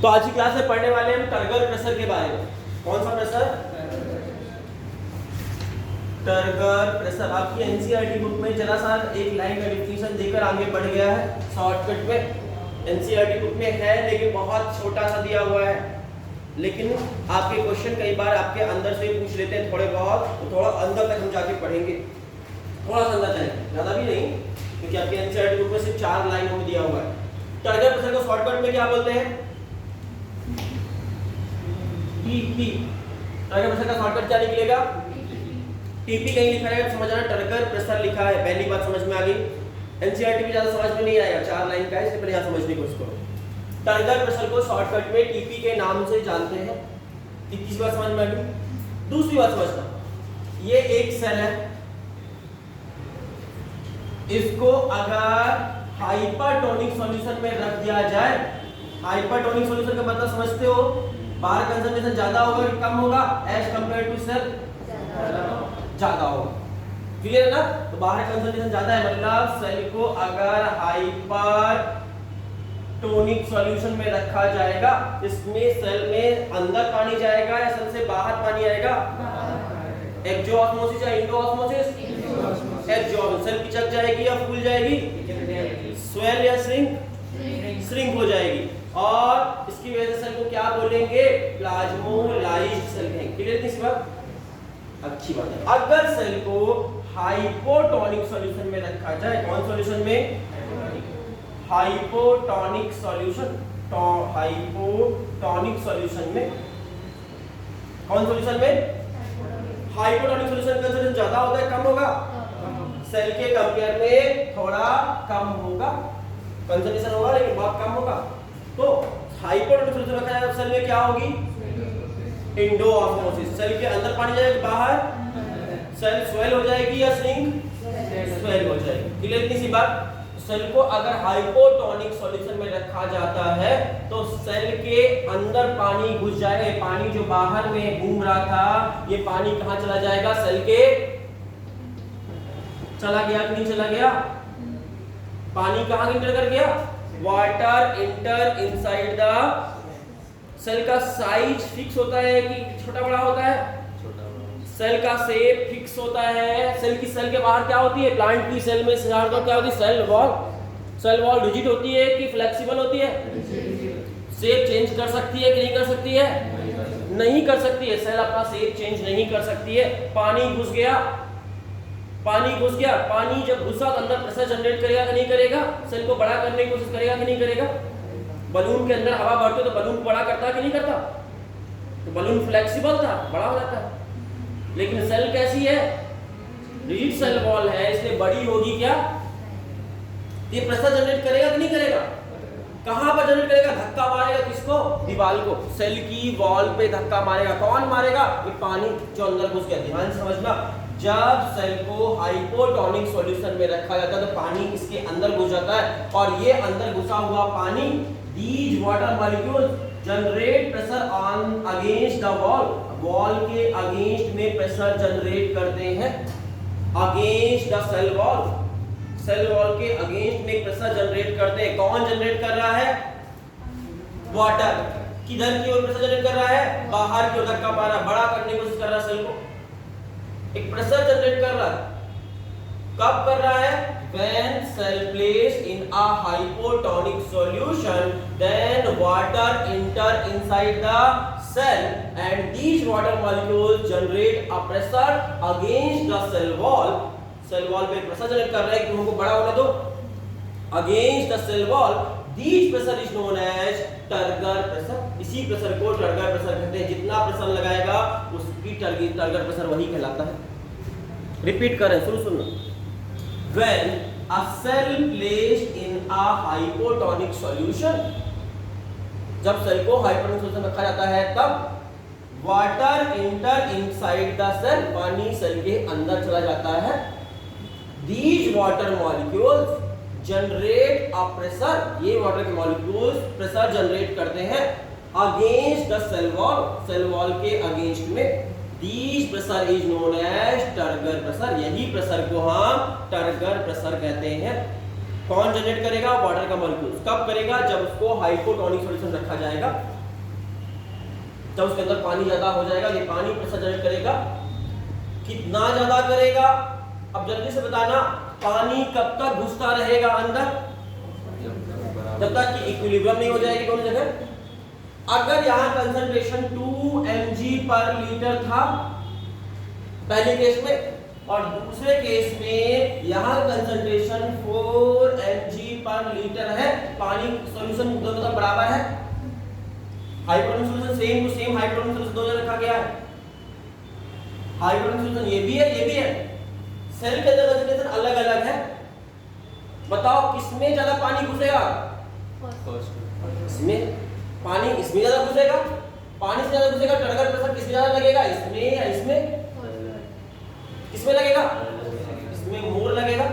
तो आज की क्लास में पढ़ने वाले हम टर्गर प्रेशर के बारे में। कौन सा प्रेशर? Turgor pressure. आपकी एनसीईआरटी बुक में जरा सा एक लाइन का डिफिनेशन देकर आगे बढ़ गया है शॉर्टकट में। एनसीईआरटी बुक में है लेकिन बहुत छोटा सा दिया हुआ है, लेकिन आपके क्वेश्चन कई बार आपके अंदर से पूछ लेते हैं थोड़े बहुत, तो थोड़ा अंदर तक हम जाके पढ़ेंगे, थोड़ा सा अंदर जाएंगे, ज्यादा भी नहीं, क्योंकि आपके एनसीईआरटी बुक में सिर्फ 4 लाइनों में दिया हुआ है। टर्गर प्रेशर को शॉर्टकट में क्या बोलते हैं? टीपी। टर्गर प्रेशर का शॉर्टकट क्या निकलेगा? टीपी कहीं लिखा है समझ आना, टर्गर प्रेशर लिखा है, पहली बात समझ में आ गई। एनसीईआरटी में ज्यादा समझ में नहीं आएगा, 4 लाइन का है, इसलिए पहले यहां समझने की कोशिश करो। टर्गर प्रेशर को शॉर्टकट में टीपी के नाम से जानते हैं। तीसरी बात समझ में आ गई। दूसरी बात समझना, ये एक सेल है, इसको अगर हाइपरटोनिक सॉल्यूशन में रख दिया जाए, हाइपरटोनिक सॉल्यूशन का मतलब समझते हो, बाहर कंसंट्रेशन ज्यादा होगा कि कम होगा एज कंपेयर टू सेल? ज्यादा होगा। क्लियर है ना? तो बाहर कंसंट्रेशन ज्यादा है, मतलब सेल को अगर हाइपरटोनिक सॉल्यूशन में रखा जाएगा, इसमें सेल में अंदर पानी जाएगा या सेल से बाहर पानी आएगा? एक्सो ऑस्मोसिस या इंडो ऑस्मोसिस? एक्सो। सेल पिचक जाएगी या फूल जाएगी? स्वेल या श्रिंक? श्रिंक हो जाएगी, और इसकी वजह से सेल को क्या बोलेंगे? प्लाज्मोलाइज्ड सेल कहेंगे। क्लियर है इस बात? अच्छी बात है। अगर सेल को हाइपोटोनिक सॉल्यूशन में रखा जाए, कौन सॉल्यूशन में? Hypotonic solution. तो हाइपोटोनिक सॉल्यूशन में, कौन सॉल्यूशन में? हाइपोटोनिक सॉल्यूशन का कंसंट्रेशन ज्यादा होता है कम होगा? सेल के कंपेयर में थोड़ा कम होगा, कंसंट्रेशन होगा लेकिन बहुत कम होगा। तो हाइपोटोनिक सॉल्यूशन रखा जाए, सेल में क्या होगी? Indo osmosis. सेल के अंदर पानी जाएगा, बाहर सेल स्वेल हो जाएगी या श्रिंक? स्वेल हो जाएगी। क्लियर इतनी सी बात? सेल को अगर हाइपोटोनिक सॉल्यूशन में रखा जाता है तो सेल के अंदर पानी घुस जाएगा। पानी जो बाहर में घूम रहा था, ये पानी कहां चला जाएगा? सेल के चला गया कि नहीं चला गया? पानी कहां इंटर कर गया? Water enter inside the cell. का साइज फिक्स होता है कि छोटा बड़ा होता है? सेल का शेप फिक्स होता है। सेल के बाहर क्या होती है? प्लांट की सेल में साधारणतः क्या होती है? Cell wall. Cell wall rigid होती है कि फ्लेक्सिबल होती है? शेप चेंज कर सकती है कि नहीं कर सकती है? नहीं कर सकती है। सेल अपना शेप चेंज नहीं कर सकती है। पानी घुस गया, पानी जब घुसा तो अंदर प्रेशर जनरेट करेगा कि नहीं करेगा? सेल को बड़ा करने की कोशिश करेगा कि नहीं करेगा? बलून के अंदर हवा भरते तो बलून बड़ा करता कि नहीं करता? तो बलून फ्लेक्सिबल था, बड़ा हो जाता है। लेकिन सेल कैसी है? रिजिड सेल वॉल है, इसलिए बड़ी होगी क्या? ये प्रेशर जनरेट करेगा कि नहीं करेगा? कहां पर जनरेट करेगा? धक्का मारेगा किसको? दीवार को। सेल की वॉल पे धक्का मारेगा। कौन मारेगा? ये पानी जो अंदर घुस गया। ध्यान से समझना, जब सेल को हाइपोटोनिक सॉल्यूशन में रखा जाता है तो पानी इसके अंदर घुस जाता है, और ये अंदर घुसा हुआ पानी, these water molecules generate pressure on against the wall। Wall के अगेंस्ट में प्रेशर जनरेट करते हैं। Against the cell wall, cell wall के अगेंस्ट में प्रेशर जनरेट करते हैं। कौन जनरेट कर रहा है? वाटर। किधर की ओर प्रेशर जनरेट कर रहा है? बाहर की ओर धक्का मारा, बड़ा करने की कोशिश कर रहा है सेल को, एक प्रेशर जनरेट कर रहा है। कब कर रहा है? When cell placed in a hypotonic solution, then water enter inside the cell and these water molecules generate a pressure against the cell wall। cell wall पे प्रेशर जनरेट कर रहा है कि तुमको बड़ा होने दो। against the cell wall, this pressure is known as turgor pressure. इसी प्रेशर को टर्गर प्रेशर कहते हैं। जितना प्रेशर लगाएगा उसकी टर्गर प्रेशर वही कहलाता है। रिपीट करें, सुनो। When a cell placed in a hypotonic solution, जब सेल को हाइपोटोनिक सॉल्यूशन रखा जाता है तब water enter inside the cell, पानी सेल के अंदर चला जाता है। These water molecules generate a pressure, ये वाटर के मॉलिक्यूल्स प्रेशर जनरेट करते हैं against the cell wall, cell wall के अगेंस्ट में। This pressure is known as turgor pressure. यही प्रेशर को हम टर्गर प्रेशर कहते हैं। कौन जनरेट करेगा? वाटर का मॉलिक्यूल। कब करेगा? जब उसको हाइपोटोनिक सॉल्यूशन रखा जाएगा, जब उसके अंदर पानी ज्यादा हो जाएगा, ये पानी प्रेशर जनरेट करेगा। कितना ज्यादा करेगा? अब जल्दी से बताना, पानी कब तक घुसता रहेगा अंदर? जब तक कि इक्विलिब्रियम नहीं हो जाएगी दोनों जगह। अगर यहाँ कंसंट्रेशन 2 mg पर लीटर था पहले केस में, और दूसरे केस में यहाँ कंसंट्रेशन 4 mg पर लीटर है, पानी सॉल्यूशन दोनों तरफ बराबर है, hydrogen solution same to same hydrogen solution दो जगह रखा गया है। हाइड्रोजन सॉल्यूशन ये भी है, ये भी है, सेल के अंदर कंसंट्रेशन अलग अलग है। बताओ किसमें ज्यादा पानी घुसेगा? इसमें पानी, इसमें ज्यादा घुसेगा। पानी से ज्यादा घुसेगा, टर्गर प्रेशर किसमें ज्यादा लगेगा? इसमें या इसमें? किसमें लगेगा? इसमें मोर लगेगा।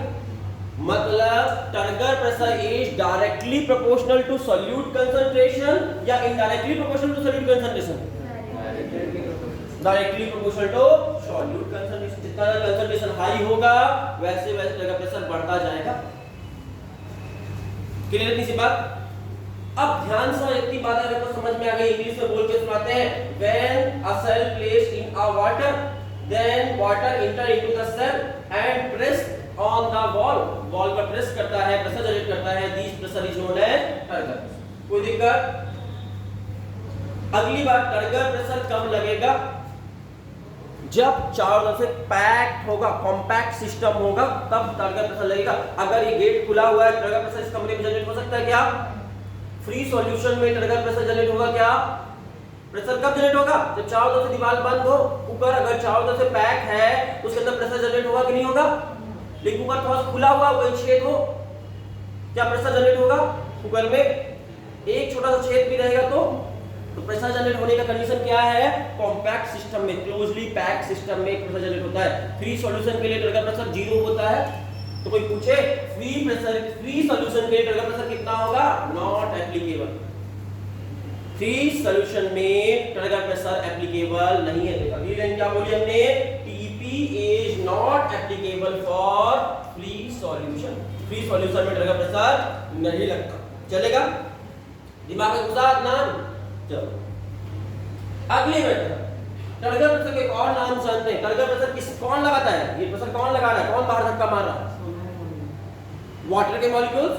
मतलब turgor pressure is directly proportional to solute concentration या indirectly proportional to solute concentration? Directly proportional to solute concentration. जितना कंसंट्रेशन हाई होगा वैसे वैसे टर्गर प्रेशर बढ़ता जाएगा। क्लियर इतनी सी बात? अब ध्यान से इतनी बात अगर तो समझ में आ गई, इंग्लिश में बोल के सुनाते हैं। When a cell placed in a water, then water enter into the cell and press on the wall, wall पर प्रेस करता है, प्रेशर जनरेट करता है, this pressure is known as turgor. कोई दिक्कत? अगली बात, टर्गर प्रेशर कब लगेगा? जब चारों तरफ से पैक्ड होगा, कॉम्पैक्ट सिस्टम होगा, तब टर्गर प्रेशर लगेगा। अगर ये गेट खुला हुआ है, टर्गर प्रेशर इस कमरे में जनरेट हो सकता है क्या? फ्री सॉल्यूशन में टर्गर प्रेशर जनरेट होगा क्या? प्रेशर कब जनरेट होगा? जब चारों तरफ से दीवार बंद हो। कुकर अगर चारों तरफ से पैक है तो उसके अंदर प्रेशर जनरेट होगा कि नहीं होगा? लेकिन कुकर थोड़ा सा खुला हुआ, कोई छेद हो, क्या प्रेशर जनरेट होगा? कुकर में एक छोटा सा छेद भी रहेगा तो प्रेशर जनरेट होने का कंडीशन क्या है? कॉम्पैक्ट सिस्टम में, क्लोजली पैक्ड सिस्टम में प्रेशर जनरेट होता है। फ्री सॉल्यूशन के लिए टर्गर प्रेशर 0 होता है। तो कोई पूछे फ्री सॉल्यूशन के लिए टर्गर प्रेशर कितना होगा? Not applicable. फ्री सॉल्यूशन में टर्गर प्रेशर एप्लीकेबल नहीं है। अगली लाइन क्या बोली हमने? TP is not applicable for free solution. Free solution में टर्गर प्रेशर नहीं लगता। चलेगा? दिमाग में घुसा नाम? चलो अगली मेथड, टर्गर प्रेशर के एक और नाम जानते हैं। टर्गर प्रेशर कौन लगाता है? ये प्रेशर कौन लगा रहा है? कौन बाहर धक्का मार रहा है? वाटर के मॉलिक्यूल्स।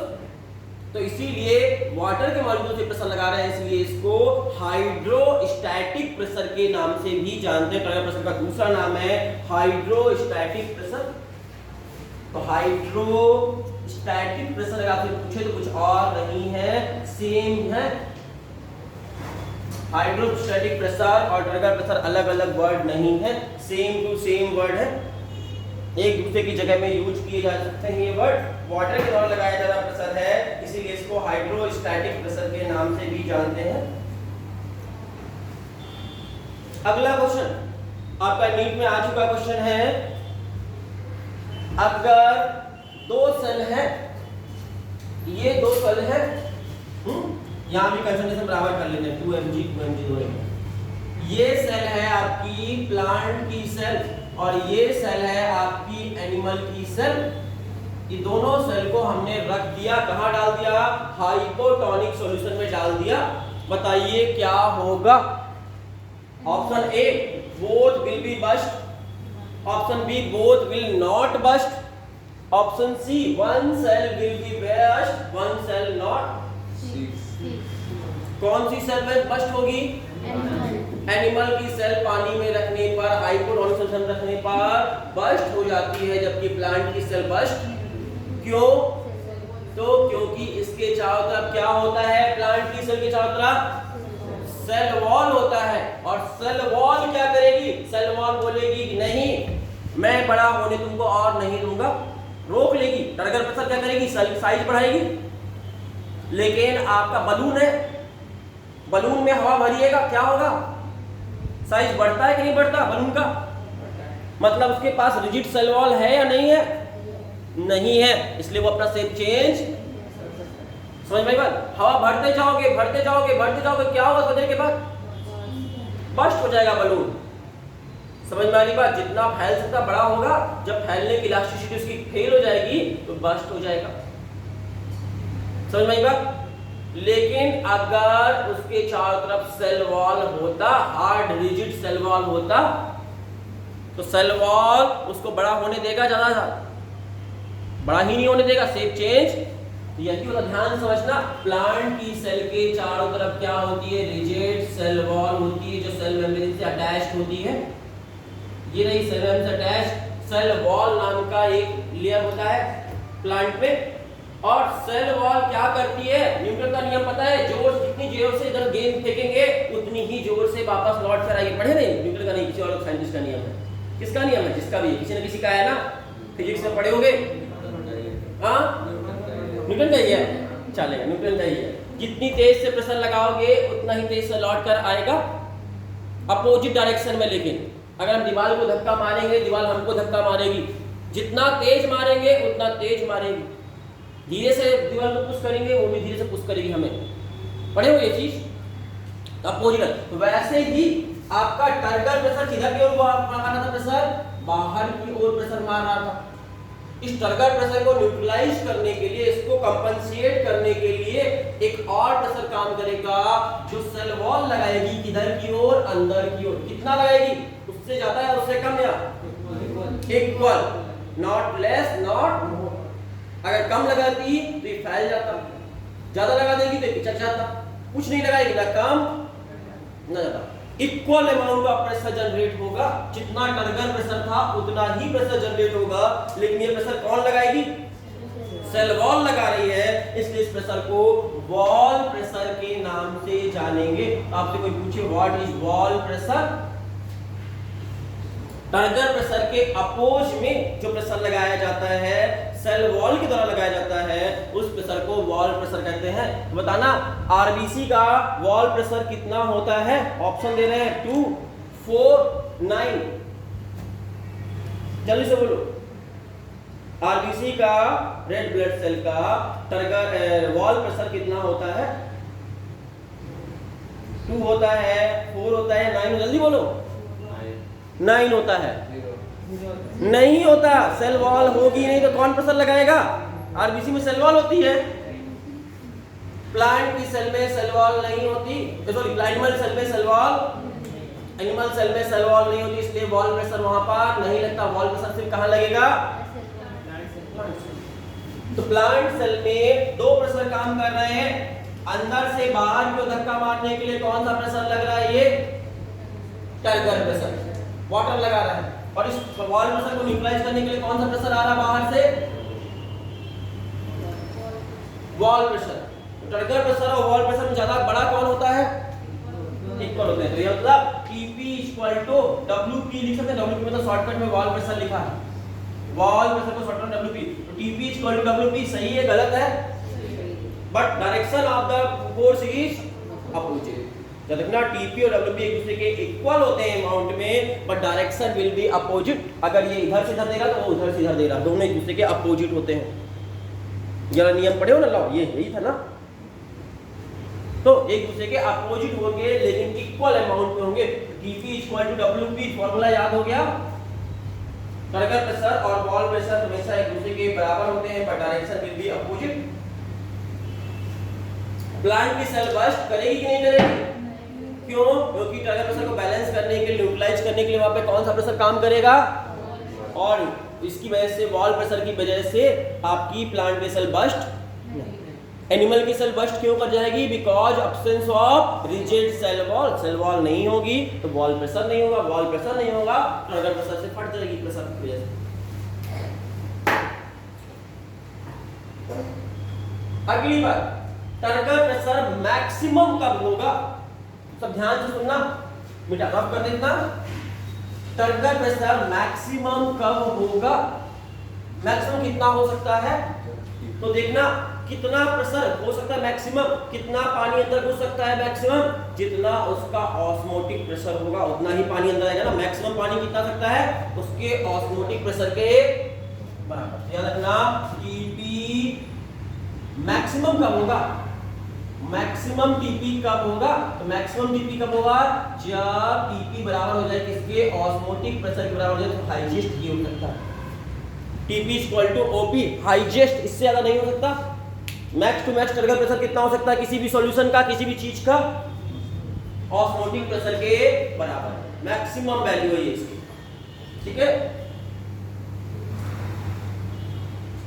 तो इसीलिए वाटर के मॉलिक्यूल से प्रेशर लगा रहे हैं, इसलिए इसको हाइड्रोस्टैटिक प्रेशर के नाम से भी जानते हैं। टर्गर प्रेशर का दूसरा नाम है हाइड्रोस्टैटिक प्रेशर। तो हाइड्रोस्टैटिक प्रेशर अगर आपसे पूछे तो कुछ और नहीं है, सेम है। हाइड्रोस्टैटिक प्रेशर और टर्गर प्रेशर अलग अलग वर्ड नहीं है, सेम टू सेम वर्ड है, एक दूसरे की जगह में यूज किए जा सकते हैं। ये वर्ड वाटर के द्वारा लगाया जा रहा प्रेशर है, इसीलिए इसको हाइड्रोस्टैटिक प्रेशर के नाम से भी जानते हैं। अगला क्वेश्चन आपका नीट में आ चुका क्वेश्चन है, अगर दो सेल है, ये दो सेल है, यहां भी कंसंट्रेशन बराबर कर लेते हैं, 2 mg 2 mg 2 mg। ये सेल है आपकी प्लांट की सेल और ये सेल है आपकी एनिमल की सेल। ये दोनों सेल को हमने रख दिया, कहां डाल दिया? हाइपोटोनिक सॉल्यूशन में डाल दिया। बताइए क्या होगा? Option A both will be burst, option B both will not burst, option C one cell will be burst one cell not. कौन सी सेल में बस्ट होगी? एनिमल की सेल पानी में रखने पर, हाइपोटोनिक सॉल्यूशन रखने पर बस्ट हो जाती है, जबकि प्लांट की सेल बस्ट क्यों? तो क्योंकि इसके चारों तरफ क्या होता है? प्लांट की सेल के चारों तरफ सेल वॉल होता है, और सेल वॉल क्या करेगी? सेल वॉल बोलेगी कि नहीं, मैं बड़ा होने तुमको और नहीं दूंगा, रोक लेगी। टर्गर प्रेशर क्या करेगी? सेल साइज बढ़ाएगी। लेकिन आपका बलून है, बलून में हवा भरिएगा, क्या होगा? साइज बढ़ता है कि नहीं बढ़ता बलून का? मतलब उसके पास रिजिड सेल वॉल है या नहीं है? नहीं है, इसलिए वो अपना शेप चेंज, समझ में बात? हवा भरते जाओगे भरते जाओगे भरते जाओगे, क्या होगा? थोड़ी देर के बाद बस्ट हो जाएगा बलून। समझ में आ रही बात? जितना फैल सकता बड़ा होगा, जब फैलने की इलास्टिसिटी उसकी फेल हो जाएगी तो बस्ट हो जाएगा। समझ में आई बात? लेकिन अगर उसके चारों तरफ सेल वॉल होता, हार्ड रिजिड सेल वॉल होता, तो सेल वॉल उसको बड़ा होने देगा, ज्यादा बड़ा ही नहीं होने देगा, शेप चेंज। तो यही वाला ध्यान समझना, प्लांट की सेल के चारों तरफ क्या होती है, रिजिड सेल वॉल होती है जो सेल मेम्ब्रेन से अटैच्ड होती है। ये रही सेल मेम्ब्रेन से अटैच्ड सेल वॉल नाम का एक लेयर होता है प्लांट में। और सेल वॉल क्या करती है, न्यूटन का नियम पता है, जोर जितनी जोर से इधर गेंद फेंकेंगे उतनी ही जोर से वापस लौट कर आएगी। पढ़े नहीं? न्यूटन का नहीं, किसी और साइंटिस्ट का नियम है। किसका नियम है? जिसका भी किसी ने किसी का है ना, फिजिक्स में पढ़े होंगे। हाँ, न्यूटन का ही है, चलेगा, न्यूटन का ही है। जितनी तेज से प्रेशर लगाओगे उतना ही तेज से लौट कर आएगा अपोजिट डायरेक्शन में। लेकिन अगर हम दीवार को धक्का मारेंगे, दीवार हमको धक्का मारेगी, जितना तेज मारेंगे उतना तेज मारेगी। धीरे से दीवार को पुश करेंगे, वो भी धीरे से पुश करेगी हमें। पढ़े हो ये चीज? अपोजिट। तो वैसे ही आपका टर्गर प्रेशर किधर की ओर मार रहा था, प्रेशर बाहर की ओर प्रेशर मार रहा था। इस टर्गर प्रेशर को न्यूट्रलाइज करने के लिए, इसको कंपनसेट करने के लिए एक और प्रेशर काम करेगा जो सेल वॉल लगाएगी, किधर की ओर, अंदर की ओर। कितना लगाएगी? उससे ज्यादा या उससे कम या equal, not less not more. अगर कम लगाती तो ये फैल जाता, ज्यादा लगा देगी तो पिचक जाता। कुछ नहीं लगाएगी, ना कम ना ज्यादा, equal amount of pressure generate होगा। जितना टर्गर प्रेशर था उतना ही प्रेशर जनरेट होगा। लेकिन ये प्रेशर कौन लगाएगी? सेल वॉल लगा रही है, इसलिए इस प्रेशर को वॉल प्रेशर के नाम से जानेंगे। आपसे कोई पूछे what is wall pressure, turgor pressure के अपोज में जो प्रेशर लगाया जाता है, सेल वॉल की द्वारा लगाया जाता है, उस प्रेशर को वॉल प्रेशर कहते हैं। तो बताना आरबीसी का वॉल प्रेशर कितना होता है? ऑप्शन दे रहे हैं 2, 4, 9। जल्दी से बोलो। आरबीसी का, रेड ब्लड सेल का टर्गर वॉल प्रेशर कितना होता है? 2 होता है, 4 होता है, 9। जल्दी बोलो। 9 होता है। नहीं होता, सेल वॉल होगी नहीं तो कौन प्रेशर लगाएगा? आरबीसी में सेल वॉल होती है, प्लांट की सेल में सेल वॉल नहीं होती। सॉरी, एनिमल सेल में सेल वॉल, एनिमल सेल में सेल वॉल नहीं होती, इसलिए वॉल प्रेशर वहां पर नहीं लगता। वॉल प्रेशर सिर्फ कहां लगेगा? तो प्लांट सेल में 2 प्रेशर काम कर रहे हैं। अंदर से बाहर को धक्का मारने के लिए कौन सा प्रेशर लग रहा है? ये टर्गर प्रेशर, वाटर लगा रहा है। और इस वॉल प्रेशर को न्यूट्रलाइज करने के लिए कौन सा प्रेशर आ रहा है बाहर से? Wall pressure. टर्गर प्रेशर और वॉल प्रेशर में ज्यादा बड़ा कौन होता है? इक्वल होते हैं। तो ये मतलब Tp = Wp लिख सकते हैं। Wp मतलब शॉर्टकट में वॉल प्रेशर लिखा है, वॉल प्रेशर को शॉर्टकट में Wp। तो Tp = Wp सही है, गलत है? But direction of the force is opposite. जब देखना Tp और Wp एक दूसरे के इक्वल होते हैं अमाउंट में, but direction will be opposite. अगर ये इधर से इधर देगा तो वो उधर से इधर देगा, दोनों एक दूसरे के अपोजिट होते हैं। ये नियम पढ़े हो ना, लॉ, ये यही था ना। तो एक दूसरे के अपोजिट होंगे लेकिन इक्वल अमाउंट में होंगे। Tp = Wp, फॉर्मूला याद हो गया? टर्गर प्रेशर और वॉल प्रेशर हमेशा एक दूसरे के बराबर होते हैं, but direction will be opposite. Plant की सेल बर्स्ट करेगी कि नहीं करेगी? क्यों? क्योंकि टर्गर प्रेशर को बैलेंस करने के लिए, न्यूट्रलाइज करने के लिए वहां पे कौन सा प्रेशर काम करेगा? और इसकी वजह से, वॉल प्रेशर की वजह से आपकी प्लांट की सेल बर्स्ट, एनिमल की सेल बर्स्ट क्यों कर जाएगी? Because absence of rigid cell wall. Cell wall नहीं होगी तो वॉल प्रेशर नहीं होगा, वॉल प्रेशर नहीं होगा तो टर्गर प्रेशर से फट जाएगी प्रेशर की वजह से। अगली बात, टर्गर प्रेशर मैक्सिमम कब होगा? सब ध्यान से सुनना, मिटा रब कर देना। टर्गर प्रेशर मैक्सिमम कब होगा? मैक्सिमम कितना हो सकता है? तो देखना कितना प्रेशर हो सकता है मैक्सिमम, कितना पानी अंदर घुस सकता है मैक्सिमम, जितना उसका ऑस्मोटिक प्रेशर होगा उतना ही पानी अंदर आएगा ना। मैक्सिमम पानी कितना सकता है? उसके ऑस्मोटिक प्रेशर के बराबर। याद रखना, टीपी मैक्सिमम कब होगा? मैक्सिमम टीपी कब होगा? तो मैक्सिमम टीपी कब होगा? जब टीपी बराबर हो जाए किसके? ऑस्मोटिक प्रेशर के बराबर हो जाए। तो हाईएस्ट ये हो सकता है, टीपी = ओपी, हाईएस्ट, इससे ज्यादा नहीं हो सकता। Max to max turgor pressure कितना हो सकता है किसी भी सॉल्यूशन का, किसी भी चीज का? ऑस्मोटिक प्रेशर के बराबर मैक्सिमम वैल्यू है ये इसकी, ठीक है।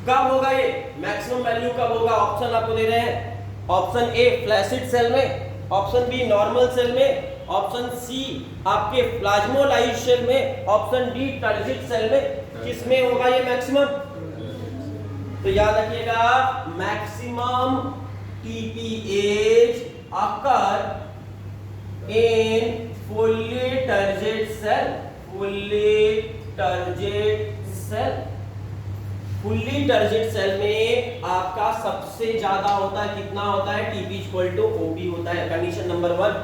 कब होगा ये मैक्सिमम वैल्यू, कब होगा? ऑप्शन आपको दे रहे हैं, ऑप्शन ए फ्लैसिड सेल में, ऑप्शन बी नॉर्मल सेल में, ऑप्शन सी आपके प्लाज्मोलाइज्ड सेल में, ऑप्शन डी टर्जिड सेल में। किसमें होगा ये मैक्सिमम? तो याद रखिएगा maximum TPH occur in fully turgid cell, fully turgid cell। Fully turgid cell में आपका सबसे ज्यादा होता है, कितना होता है? TP इक्वल टू OP होता है। कंडीशन नंबर 1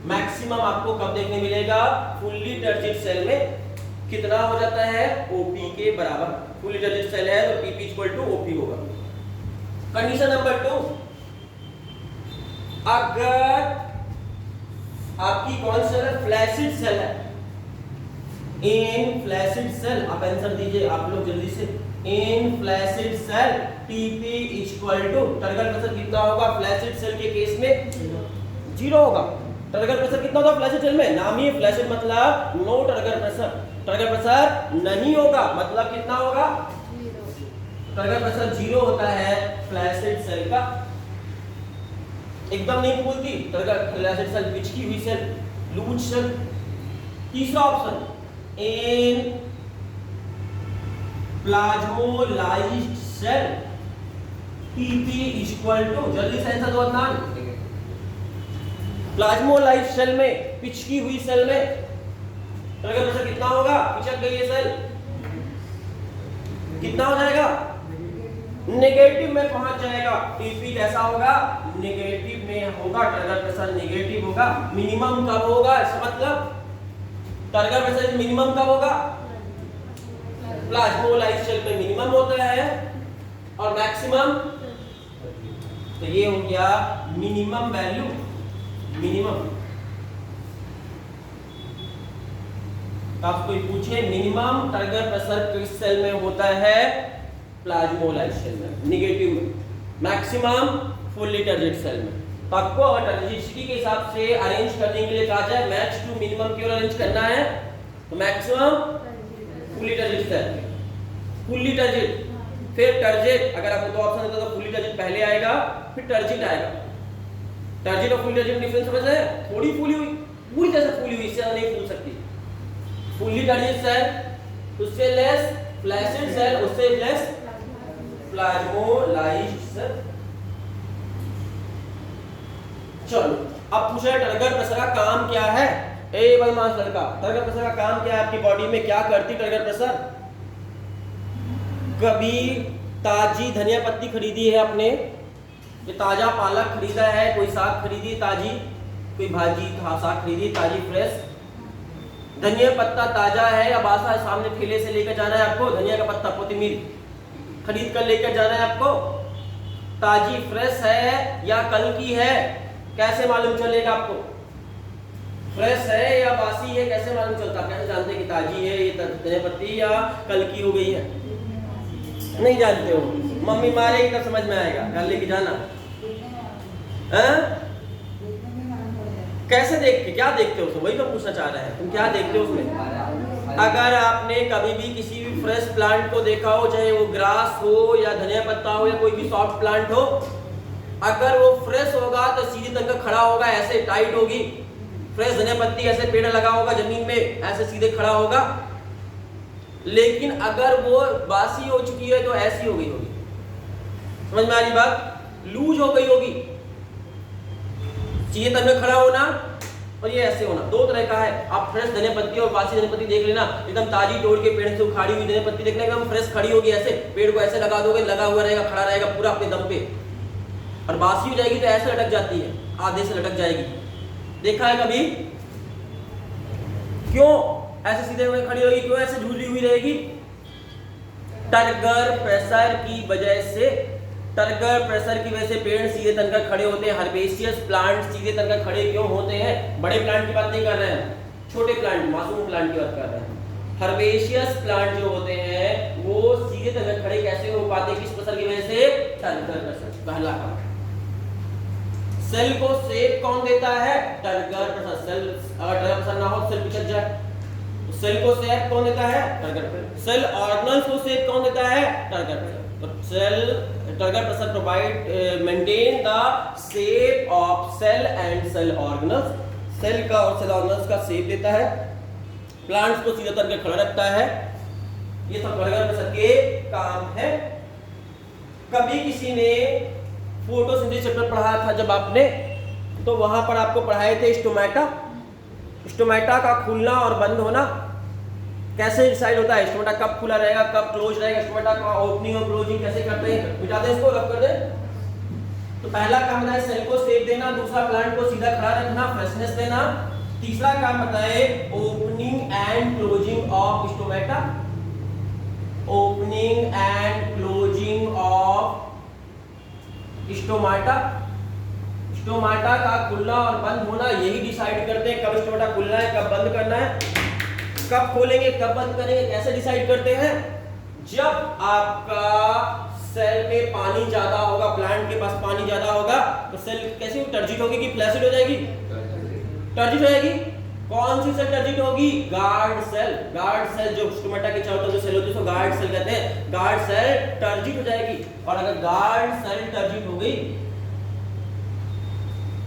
मैक्सिमम आपको कब देखने मिलेगा? फुल्ली टर्जिड सेल में कितना हो जाता है? OP के बराबर। फुल्ली टर्जिड सेल है तो TP इक्वल टू OP होगा। कंडीशन नंबर 2 अगर आपकी कौन सा है? फ्लैसिड सेल है। इन फ्लैसिड सेल आप आंसर दीजिए आप लोग जल्दी से। In flaccid cell TP equal to turgor pressure कितना होगा? फ्लैसिड सेल के केस में 0 होगा। टर्गर प्रेशर कितना होगा फ्लैसिड सेल में? नाम ही फ्लैसिड मतलब no turgor pressure. Turgor pressure नहीं होगा मतलब कितना होगा? टर्गर प्रेशर 0 होता है फ्लैसिड सेल का। एकदम नहीं फूलती टर्गर फ्लैसिड सेल, पिचकी हुई सेल, लूज सेल। तीसरा option in plasmolysed cell TP equal to, जल्दी से आंसर दो अदनान। प्लाज्मोलाइज्ड सेल में, पिचकी हुई सेल में टर्गर प्रेशर कितना होगा? पिचक गई है सेल, कितना हो जाएगा? नेगेटिव में पहुंच जाएगा। TP कैसा होगा? नेगेटिव में होगा। टर्गर प्रेशर नेगेटिव होगा। मिनिमम कब होगा? इसका मतलब टर्गर प्रेशर मिनिमम कब होगा? प्लाज्मोलाइज्ड सेल में मिनिमम होता है और मैक्सिमम, तो ये हो गया मिनिमम वैल्यू। मिनिमम आप कोई पूछे मिनिमम टर्गर प्रेशर किस सेल में होता है? प्लाज्मोलाइज्ड सेल में, नेगेटिव में। मैक्सिमम फुल्ली टर्जिड सेल में। तो आपको अगर टर्जिडिटी के हिसाब से अरेंज करने के लिए कहा जाए मैक्स टू मिनिमम क्यों अरेंज करना है, तो maximum fully turgid cell, fully turgid, फिर टर्जिड। अगर आपको दो ऑप्शन होता तो फुल्ली टर्जिड पहले आएगा फिर टर्जिड आएगा। टर्जिड और फुल्ली टर्जिड डिफरेंस समझ रहे हैं? थोड़ी फूली हुई, पूरी तरह से फूली हुई, इससे नहीं फूल सकती। फुल्ली टर्जिड सेल उससे लेस, फ्लैसिड सेल उससे लेस, प्लाज्मोलाइज्ड सेल। चलो अब पूछा टर्गर प्रेशर का काम क्या है? ए भाई मास्टर का टर्गर प्रेशर का काम क्या है? आपकी बॉडी में क्या करती टर्गर प्रेशर? कभी ताजी धनिया पत्ती खरीदी है आपने, ये ताजा पालक खरीदा है, कोई साग खरीदी ताजी, कोई भाजी साग खरीदी ताजी फ्रेश, धनिया पत्ता ताजा है या बासा है, सामने ठेले से लेकर जाना है आपको, धनिया का पत्ता कोथिमीर खरीद कर लेकर जाना है आपको, ताजी फ्रेश है या कल की है, कैसे मालूम चलेगा आपको? फ्रेश है या बासी है कैसे मालूम चलता? कैसे जानते कि ताजी है ये धनिया पत्ती या कल की हो गई है? नहीं जानते हो, मम्मी मारेगी तब समझ में आएगा, घर लेके जाना। कैसे देख के, क्या देखते हो उसमें? वही तो पूछना चाह रहे हैं, तुम क्या देखते हो उसमें? अगर आपने कभी भी किसी भी फ्रेश प्लांट को देखा हो, चाहे वो ग्रास हो या धनिया पत्ता हो या कोई भी सॉफ्ट प्लांट हो, अगर वो फ्रेश होगा तो सीधे तंग खड़ा होगा, ऐसे टाइट होगी। फ्रेश धनिया पत्ती ऐसे पेड़ लगा होगा जमीन में, ऐसे सीधे खड़ा होगा। लेकिन अगर वो बासी हो चुकी है तो ऐसी हो गई होगी, समझ में आ रही बात? लूज हो गई होगी। सीधे तंग खड़ा होना और ये ऐसे होना, दो तरह का है। आप फ्रेश धनिया पत्ती और बासी धनिया पत्ती देख लेना, एकदम ताजी तोड़ के पेड़ से उखाड़ी हुई धनिया पत्ती देखना, एकदम फ्रेश खड़ी होगी, ऐसे पेड़ को ऐसे लगा दोगे, लगा हुआ रहेगा, खड़ा रहेगा पूरा अपने दम पे। और बासी हो जाएगी तो ऐसे लटक जाती है, आधे से लटक जाएगी। देखा है कभी? क्यों ऐसे सीधे में खड़ी होगी, क्यों ऐसे झूली हुई रहेगी? टर्गर प्रेशर की वजह से। टर्गर प्रेशर की वजह से पेड़ सीधे तनकर खड़े होते हैं। हर्बेशियस प्लांट सीधे तनकर खड़े क्यों होते हैं? बड़े प्लांट की बात नहीं कर रहे हैं, छोटे प्लांट, मासूम प्लांट की बात कर रहे हैं। हर्बेशियस प्लांट जो होते हैं वो सीधे तनकर खड़े कैसे हो पाते? किस प्रेशर की वजह से? टर्गर प्रेशर, पहला काम। सेल को शेप कौन देता है? Turgor pressure. सेल अगर टर्गर प्रेशर ना हो सेल पिछड़ जाए, तो सेल को शेप कौन देता है? Turgor pressure. सेल ऑर्गेनल्स को शेप कौन देता है? Turgor pressure. तो cell turgor pressure provide maintain the shape of cell and cell organelles. Cell का और सेल ऑर्गेनल्स का शेप देता है, प्लांट्स को सीधा करके खड़ा रखता है। ये सब टर्गर प्रेशर के काम है। कभी किसी ने फोटोसिंथेसिस चैप्टर पढ़ाया था जब आपने, तो वहां पर आपको पढ़ाए थे स्टोमेटा। स्टोमेटा का खुलना और बंद होना कैसे डिसाइड होता है? स्टोमेटा कब खुला रहेगा, कब क्लोज रहेगा, स्टोमेटा का ओपनिंग और क्लोजिंग कैसे करते हैं? मिटा दें इसको, रब कर दें। तो पहला काम बताए सेल को शेप देना, दूसरा प्लांट को सीधा खड़ा रखना, फ्रेशनेस देना, तीसरा काम बताए opening and closing of stomata. Opening and closing of stomata. Stomata का खुलना और बंद होना यही डिसाइड करते हैं कब स्टोमाटा खुलना है, कब बंद करना है, कब खोलेंगे, कब बंद करेंगे। कैसे डिसाइड करते हैं? जब आपका सेल में पानी ज्यादा होगा, प्लांट के पास पानी ज्यादा होगा, तो सेल कैसे टर्जिट होगी कि फ्लैसिड हो जाएगी? टर्जिट हो जाएगी। कौन सी सेल टर्जिट होगी? Guard cell. गार्ड सेल जो स्टोमेटा के चारों तरफ जो सेल होती है उसको गार्ड सेल कहते हैं। गार्ड सेल टर्जिट हो जाएगी। और अगर गार्ड सेल टर्जिट हो गई,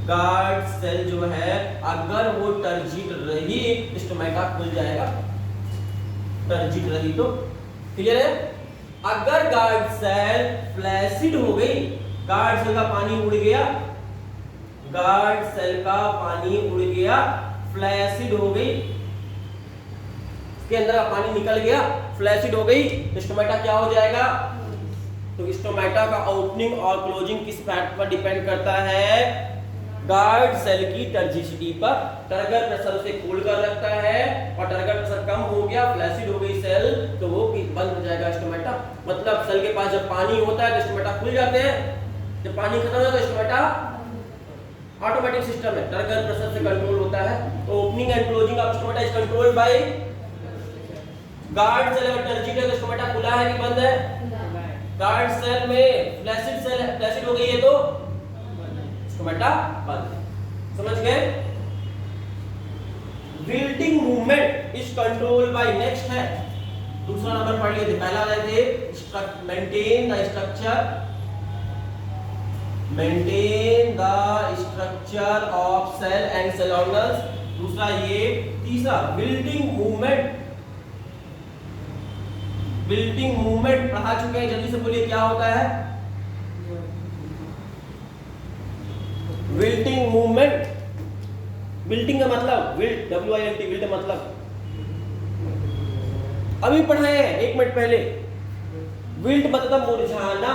गार्ड सेल जो है अगर वो टर्जिट रही, स्टोमेटा खुल जाएगा। टर्जिट रही तो क्लियर है। अगर गार्ड सेल फ्लैसिड हो गई, गार्ड सेल का पानी उड़ गया, गार्ड सेल का पानी उड़ गया, फ्लैसिड हो गई, इसके अंदर का पानी निकल गया, फ्लैसिड हो गई, तो स्टोमेटा क्या हो जाएगा? तो स्टोमेटा का ओपनिंग और क्लोजिंग किस फैक्ट पर डिपेंड करता है? गार्ड सेल की टर्जिसिटी पर। टर्गर प्रेशर उसे खोल कर रखता है, और टर्गर प्रेशर कम हो गया, फ्लैसिड हो गई सेल, तो वो बंद हो जाएगा स्टोमेटा। मतलब सेल के पास जब पानी होता है तो स्टोमेटा खुल जाते हैं, जब पानी खत्म हो जाता है तो स्टोमेटा ऑटोमेटिक सिस्टम है, टर्गर प्रेशर से कंट्रोल होता है। तो opening and closing of stomata is controlled by guard cell. अगर टर्जिट है तो स्टोमेटा खुला है कि बंद है? गार्ड सेल में फ्लैसिड सेल फ्लैसिड हो गई है तो स्टोमेटा बंद। समझ गए? Wilting movement is controlled by, next है दूसरा नंबर पढ़ लिए थे, पहला वाले थे maintain the structure, maintain the structure of cell and cell organelles, दूसरा ये, तीसरा बिल्डिंग मूवमेंट। बिल्डिंग मूवमेंट पढ़ा चुके हैं, जल्दी से बोलिए क्या होता है? Wilting movement. विल्टिंग का मतलब विल्ट, WILT, विल्ट मतलब अभी पढ़ाए हैं 1 मिनट पहले। विल्ट मतलब मुरझाना,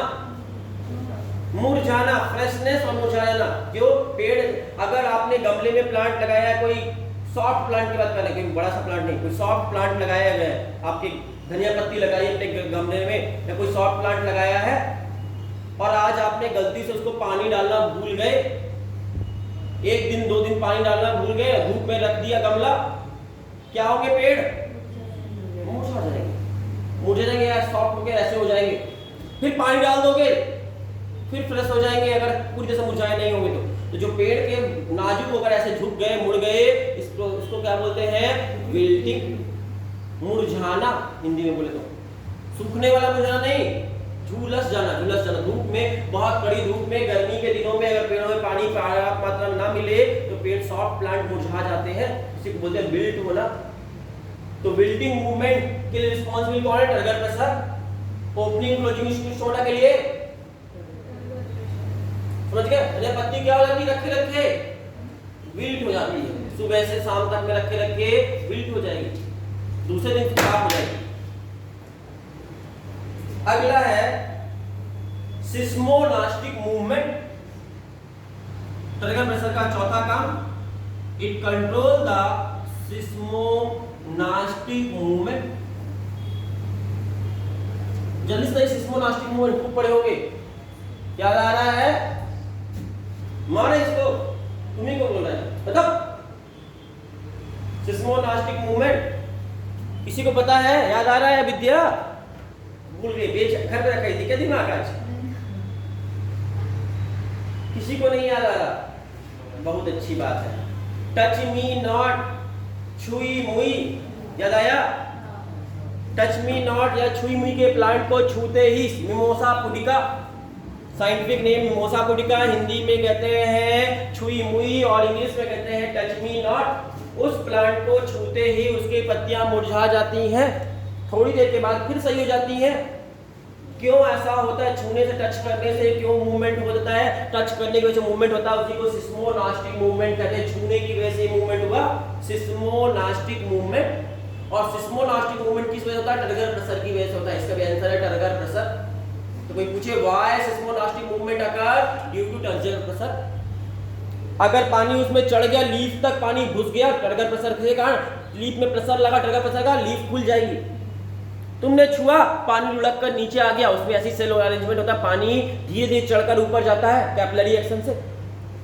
मुरझाना, फ्रेशनेस और मुरझाना। क्यों? पेड़, अगर आपने गमले में प्लांट लगाया है, कोई सॉफ्ट प्लांट की बात करें, कोई बड़ा सा प्लांट नहीं, कोई सॉफ्ट प्लांट लगाया गया है, आपकी धनिया पत्ती लगाई अपने गमले में, या कोई सॉफ्ट प्लांट लगाया है, और आज आपने गलती से उसको पानी डालना भूल गए, 1 दिन 2 दिन पानी डालना भूल गए, धूप में रख दिया गमला, क्या होंगे? पेड़ मुरझा जाएंगे, मुरझा जाएंगे या सॉफ्ट होके ऐसे हो जाएंगे। फिर पानी डाल दोगे, फिर फ्रेश हो जाएंगे, अगर पूरी तरह से मुरझाए नहीं होंगे तो जो पेड़ के नाजुक होकर ऐसे झुक गए, मुड़ गए, इसको क्या बोलते हैं? विल्टिंग, मुरझाना हिंदी में बोले तो। सूखने वाला मुरझाना नहीं, झुलस जाना, झुलस जाना। धूप में, बहुत कड़ी धूप में, गर्मी के दिनों में अगर पेड़ों में पानी पर्याप्त मात्रा में ना मिले तो पेड़ सॉफ्ट प्लांट मुरझा जाते हैं, इसी को बोलते हैं विल्ट होना। तो विल्टिंग मूवमेंट के लिए रिस्पांसिबल कौन है? Turgor pressure. Opening closing stomata के लिए समझ गए? धनिया पत्ती क्या हो जाती है? रखे रखे विल्ट हो जाती है, सुबह से शाम तक में रखे रखे विल्ट हो जाएगी, दूसरे दिन खराब हो जाएगी। अगला है सिस्मोलास्टिक मूवमेंट। टर्गर प्रेशर का चौथा काम, इट कंट्रोल द सिस्मोलास्टिक मूवमेंट। जल्दी से सिस्मोलास्टिक मूवमेंट खूब पढ़े होंगे, याद आ रहा है? माने इसको, तुम्ही को बोल रहा है, बताओ। सिस्मोलास्टिक मूवमेंट किसी को पता है? याद आ रहा है? विद्या भूल गई, बेच घर पे रखी थी क्या? दिमाग आज किसी को नहीं याद आ रहा? बहुत अच्छी बात है। टच मी नॉट, छुई मुई, याद आया? टच मी नॉट या छुई मुई के प्लांट को छूते ही, mimosa pudica, scientific name mimosa pudica, Hindi में कहते हैं छुई मुई और इंग्लिश में कहते हैं टच मी नॉट। उस प्लांट को छूते ही उसकी पत्तियां मुरझा जाती हैं, थोड़ी देर के बाद फिर सही हो जाती हैं। क्यों ऐसा होता है? छूने से, टच करने से क्यों मूवमेंट हो जाता है? टच करने की वजह से मूवमेंट होता है, उसी को सिस्मोनास्टिक मूवमेंट कहते हैं। छूने की वजह से मूवमेंट हुआ सिस्मोनास्टिक मूवमेंट। और सिस्मोनास्टिक मूवमेंट किस वजह से होता है? टर्गर प्रेशर की वजह से होता है। इसका भी आंसर है टर्गर प्रेशर। तो कोई पूछे why seismonastic movement occur due to turgor pressure. अगर पानी उसमें चढ़ गया, लीफ तक पानी घुस गया, टर्गर प्रेशर के कारण लीफ में प्रेशर लगा, टर्गर प्रेशर का, लीफ खुल जाएगी। तुमने छुआ, पानी लुढ़क कर नीचे आ गया, उसमें ऐसी सेल अरेंजमेंट होता है, पानी धीरे धीरे चढ़कर ऊपर जाता है कैपिलरी एक्शन से।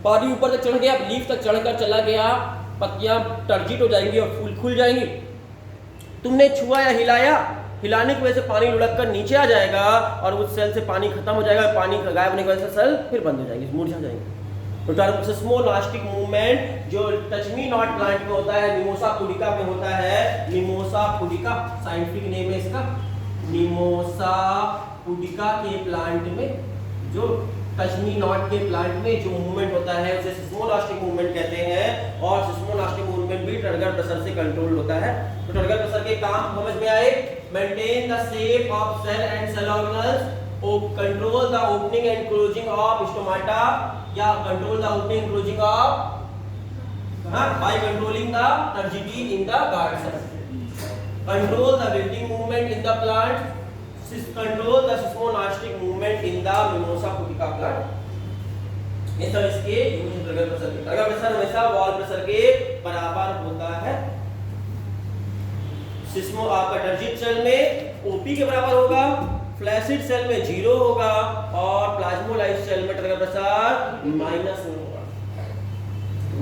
पानी ऊपर तक चढ़ गया, लीफ तक चढ़कर चला गया, पत्तियां टर्जिट हो जाएंगी और फूल खुल जाएंगी। तुमने छुआ या हिलाया, हिलाने की वजह से पानी लुढ़क कर नीचे आ जाएगा और उस सेल से पानी खत्म हो जाएगा, पानी गायब होने की वजह से सेल फिर बंद हो जाएगी, मुरझा जाएंगे। तो सिस्मोनास्टिक मूवमेंट जो टच मी नॉट प्लांट में होता है, मिमोसा पुडिका में होता है। मिमोसा पुडिका साइंटिफिक नेम है इसका, मिमोसा पुडिका के प्लांट में, जो टच मी नॉट के प्लांट में जो मूवमेंट होता है उसे सिस्मोनास्टिक मूवमेंट कहते हैं। और सिस्मोनास्टिक मूवमेंट भी टर्गर प्रेशर से कंट्रोल होता है। तो टर्गर प्रेशर के काम समझ में आए? Maintain the shape of cell and cell organelles, control the opening and closing of stomata, या control the opening and closing of by controlling the turgidity in the guard cell, control the wilting movement in the plant, control the seismonastic movement in the mimosa pudica plant। ये सब इसके use turgor pressure के। Turgor pressure हमेशा wall pressure के बराबर होता है। Seismo आपका टर्जिट सेल में ओपी के बराबर होगा, फ्लैसिड सेल में 0 होगा और प्लाज्मोलाइज्ड सेल में टर्गर प्रेशर माइनस होगा,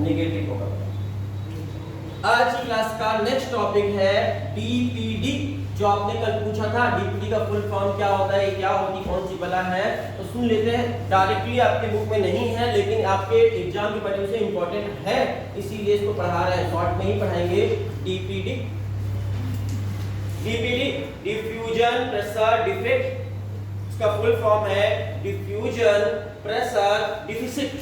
नेगेटिव होगा। आज की क्लास का नेक्स्ट टॉपिक है डीपीडी। जो आपने कल पूछा था डीपीडी का फुल फॉर्म क्या होता है, क्या होती, कौन सी बला है, तो सुन लेते हैं। डायरेक्टली आपके बुक में नहीं है लेकिन आपके एग्जाम के पहले से इंपॉर्टेंट है, इसीलिए इसको पढ़ा रहे हैं, शॉर्ट में ही पढ़ाएंगे। DPD, DPD diffusion pressure defect, इसका फुल फॉर्म है diffusion pressure deficit.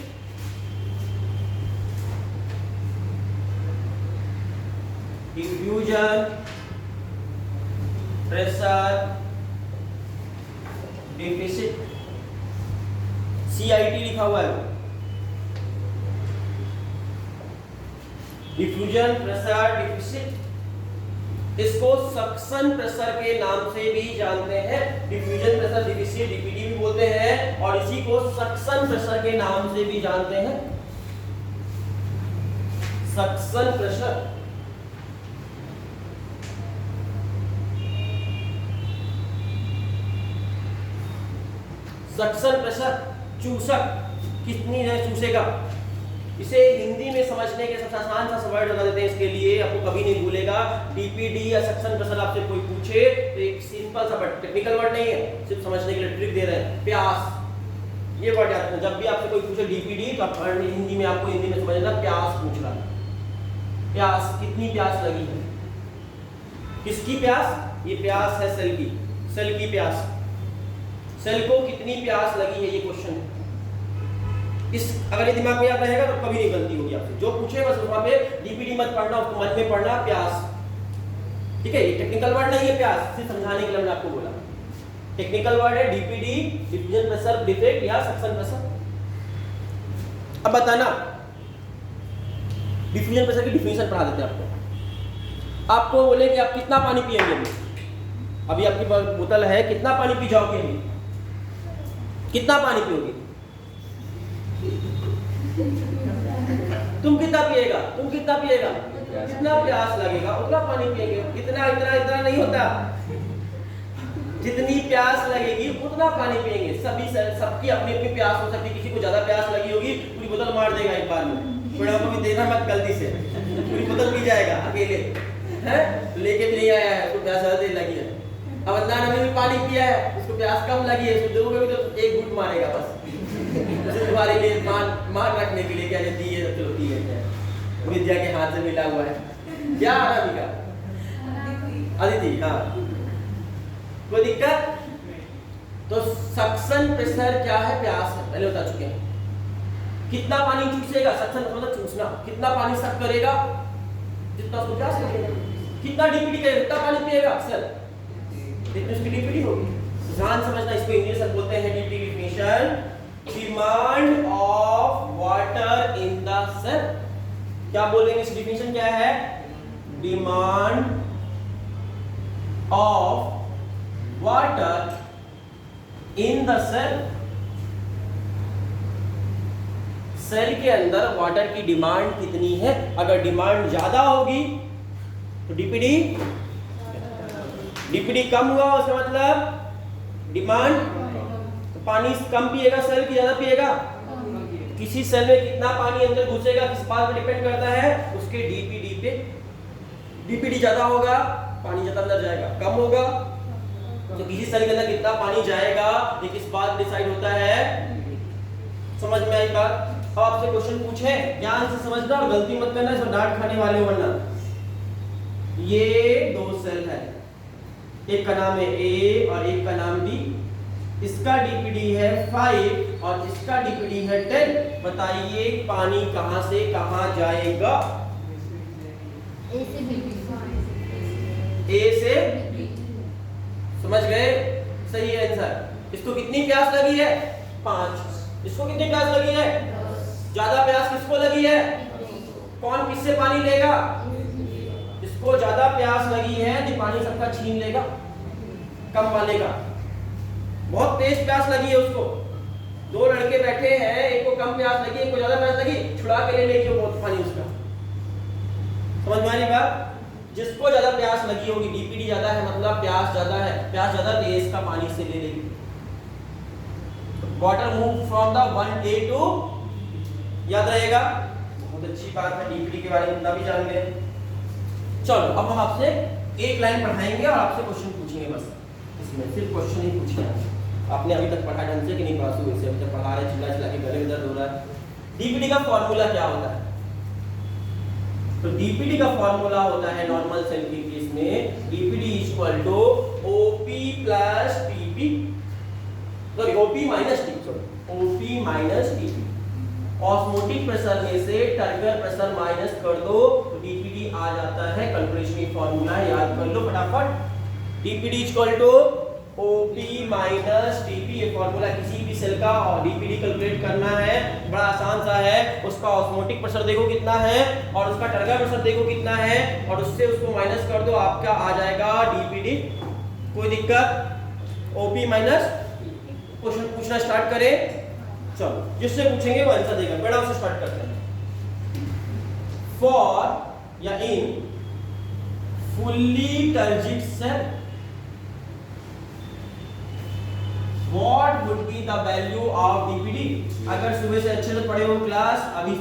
Diffusion pressure deficit, CIT लिखा हुआ है। डिफ्यूजन प्रेशर डिफिसिट, इसको सक्शन प्रेशर के नाम से भी जानते हैं। डिफ्यूजन प्रेशर डिफिसिट डीपीडी भी बोलते हैं और इसी को सक्शन प्रेशर के नाम से भी जानते हैं। सक्शन प्रेशर, सक्शन प्रेशर, चूसक, कितनी है चूसेगा। इसे हिंदी में समझने के सबसे आसान सा वर्ड बता देते हैं इसके लिए, आपको कभी नहीं भूलेगा। डीपीडी या सक्शन प्रेशर आपसे कोई पूछे तो एक सिंपल सा वर्ड, टेक्निकल वर्ड नहीं है, सिर्फ समझने के लिए ट्रिक दे रहे हैं। प्यास, ये वर्ड याद रखना, जब भी आपसे कोई पूछे डीपीडी तो आप हिंदी में, आपको हिंदी में समझना प्यास पूछ रहा है। प्यास, कितनी प्यास लगी है, किसकी प्यास? ये प्यास है सेल की, सेल की प्यास, सेल को कितनी प्यास लगी है, ये क्वेश्चन। इस अगर ये दिमाग में याद रहेगा तो कभी नहीं गलती होगी आपसे। जो पूछे बस वहां पे डीपीडी मत पढ़ना, उसको मन में पढ़ना प्यास, ठीक है। ये टेक्निकल वर्ड नहीं है प्यास, सिर्फ समझाने के लिए मैंने आपको बोला। टेक्निकल वर्ड है डीपीडी, डिफ्यूजन प्रेशर डिफेक्ट या सक्शन प्रेशर। अब बताना, डिफ्यूजन प्रेशर की डिफिनेशन पढ़ा देते हैं आपको। आपको बोले कि आप कितना पानी पिएंगे, अभी आपकी बोतल है, कितना पानी पी जाओगे अभी, कितना पानी पियोगे? तुम कितना पिएगा, तुम कितना पिएगा, जितना प्यास लगेगा उतना पानी पिएंगे। इतना इतना इतना नहीं होता, जितनी प्यास लगेगी उतना पानी पिएंगे। सबकी अपनी अपनी प्यास हो सकती है, किसी को ज्यादा प्यास लगी होगी पूरी बोतल मार देगा एक बार में, थोड़ा को भी देना मत गलती से, पूरी बोतल पी जाएगा अकेले, है लेके भी नहीं आया है, उसको प्यास ज्यादा लगी है। अब अदनान अभी भी पानी पिया है, उसको प्यास कम लगी है, उसको दोगे भी तो एक घूंट मारेगा बस। उसे तुम्हारे लिए मान रखने के लिए क्या दी है, चलो दी है, विद्या के हाथ से मिला हुआ है। क्या अनामिका? अदिति, हाँ, कोई दिक्कत? तो सक्शन प्रेशर क्या है? प्यास है, पहले बता चुके हैं। कितना पानी चूसेगा? सक्शन मतलब चूसना, कितना पानी सक करेगा जितना उसको प्यास लगेगा। कितना डीपीडी करेगा, कितना पानी पिएगा सर, जितनी उसकी डीपीडी होगी। ध्यान समझना, इसको इंग्लिश में बोलते हैं DPD definition, demand of water in the cell. क्या बोलेंगे इस डिफिनेशन क्या है? Demand of water in the cell. Cell के अंदर वाटर की डिमांड कितनी है? अगर डिमांड ज्यादा होगी तो डीपीडी कम हुआ, उसका मतलब डिमांड, तो पानी कम पिएगा सेल की ज्यादा पिएगा। किसी सेल में कितना पानी अंदर घुसेगा किस बात पर डिपेंड करता है? उसके डीपीडी पे। डीपीडी ज्यादा होगा पानी ज्यादा अंदर जाएगा, कम होगा तो किसी सेल के अंदर कितना पानी जाएगा ये किस बात डिसाइड होता है? समझ में आई बात? अब आपसे क्वेश्चन पूछे, ध्यान से समझना और गलती मत करना, इसमें डांट खाने वाले हो वरना। ये दो सेल है, एक का नाम है ए और एक का नाम बी। इसका डीपीडी है 5 और इसका डीपीडी है 10। बताइए पानी कहां से कहां जाएगा? ए से बी। ए से बी, समझ गए? सही है आंसर। इसको कितनी प्यास लगी है? 5। इसको कितनी प्यास लगी है? ज्यादा प्यास किसको लगी है? कौन किससे पानी लेगा? इसको ज्यादा प्यास लगी है तो पानी सबका छीन लेगा कम वाले का। बहुत तेज प्यास लगी है उसको, दो लड़के बैठे हैं, एक को कम प्यास लगी, एक को ज्यादा प्यास लगी, छुड़ा के ले लेगी बहुत पानी उसका। समझ में आ रही बात? जिसको ज्यादा प्यास लगी होगी, डीपीडी ज्यादा है मतलब प्यास ज्यादा है, प्यास ज्यादा तेज का पानी से ले लेगी। Water move from the 1A to, याद रहेगा? बहुत अच्छी बात है, डीपीडी के बारे में इतना भी जान गए। चलो अब हम आपसे एक लाइन पढ़ाएंगे और आपसे क्वेश्चन पूछेंगे, बस इसमें सिर्फ क्वेश्चन ही पूछेंगे। आपने अभी तक पढ़ा ढंग से कि नहीं? पास हुए से अभी तक पढ़ा रहे, चिल्ला चिल्ला के गले में दर्द हो रहा है। डीपीडी का फॉर्मूला क्या होता है? तो डीपीडी का फॉर्मूला होता है नॉर्मल सेल के केस में DPD equal to OP plus TP, sorry OP minus T, sorry OP minus TP. Osmotic pressure में से टर्गर प्रेशर माइनस कर दो तो डीपीडी आ जाता है। कैलकुलेशन फॉर्मूला याद कर लो फटाफट। DPD equal to OP minus TP, ये फॉर्मूला किसी भी सेल का और डीपीडी कैलकुलेट करना है, बड़ा आसान सा है। उसका ऑस्मोटिक प्रेशर देखो कितना है और उसका टर्गर प्रेशर देखो कितना है और उससे उसको माइनस कर दो, आपका आ जाएगा डीपीडी। कोई दिक्कत? ओपी माइनस, क्वेश्चन पूछना स्टार्ट करें। चलो जिससे पूछेंगे वो आंसर देगा। मैडम से स्टार्ट करते हैं। फॉर या in fully turgid cell what would be the value of DPD? अगर सुबह से अच्छे से पढ़े हो क्लास, अभी